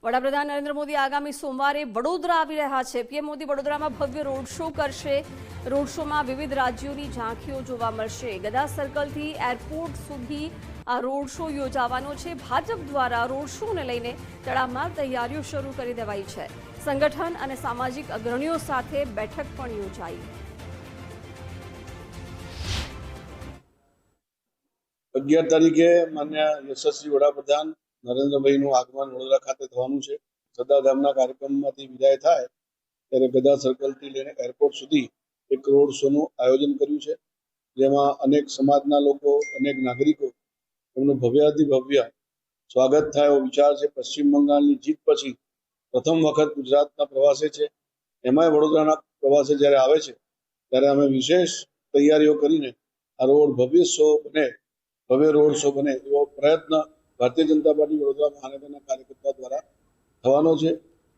વડાપ્રધાન નરેન્દ્ર મોદી આગામી સોમવારે વડોદરા આવી રહ્યા છે। પીએમ મોદી વડોદરામાં ભવ્ય રોડ શો કરશે। રોડ શોમાં વિવિધ રાજ્યોની ઝાંખીઓ જોવા મળશે। ગદા સર્કલથી એરપોર્ટ સુધી આ રોડ શો યોજાવાનો છે। ભાજપ દ્વારા રોડ શોને લઈને તડામાર તૈયારીઓ શરૂ કરી દેવાઈ છે। સંગઠન અને સામાજિક અગ્રણીઓ સાથે બેઠક પણ યોજાઈ। 11 તારીખે માન્ય યશસ્વી વડાપ્રધાન નરેન્દ્રભાઈનું આગમન વડોદરા ખાતે થવાનું છે। સદાધામના કાર્યક્રમમાંથી વિદાય થાય ત્યારે ગદા સર્કલથી લઈને એરપોર્ટ સુધી એક રોડ શોનું આયોજન કર્યું છે, જેમાં અનેક સમાજના લોકો, અનેક નાગરિકો એમનું ભવ્યાતિ ભવ્ય સ્વાગત થાય એવો વિચાર છે। પશ્ચિમ બંગાળની જીત પછી પ્રથમ વખત ગુજરાતના પ્રવાસે છે, એમાંય વડોદરાના પ્રવાસે જ્યારે આવે છે ત્યારે અમે વિશેષ તૈયારીઓ કરીને આ રોડ ભવ્ય રોડ શો બને એવો પ્રયત્ન ભારતીય જનતા પાર્ટી વડોદરા મહાનગરના કાર્યકર્તા દ્વારા થવાનો છે।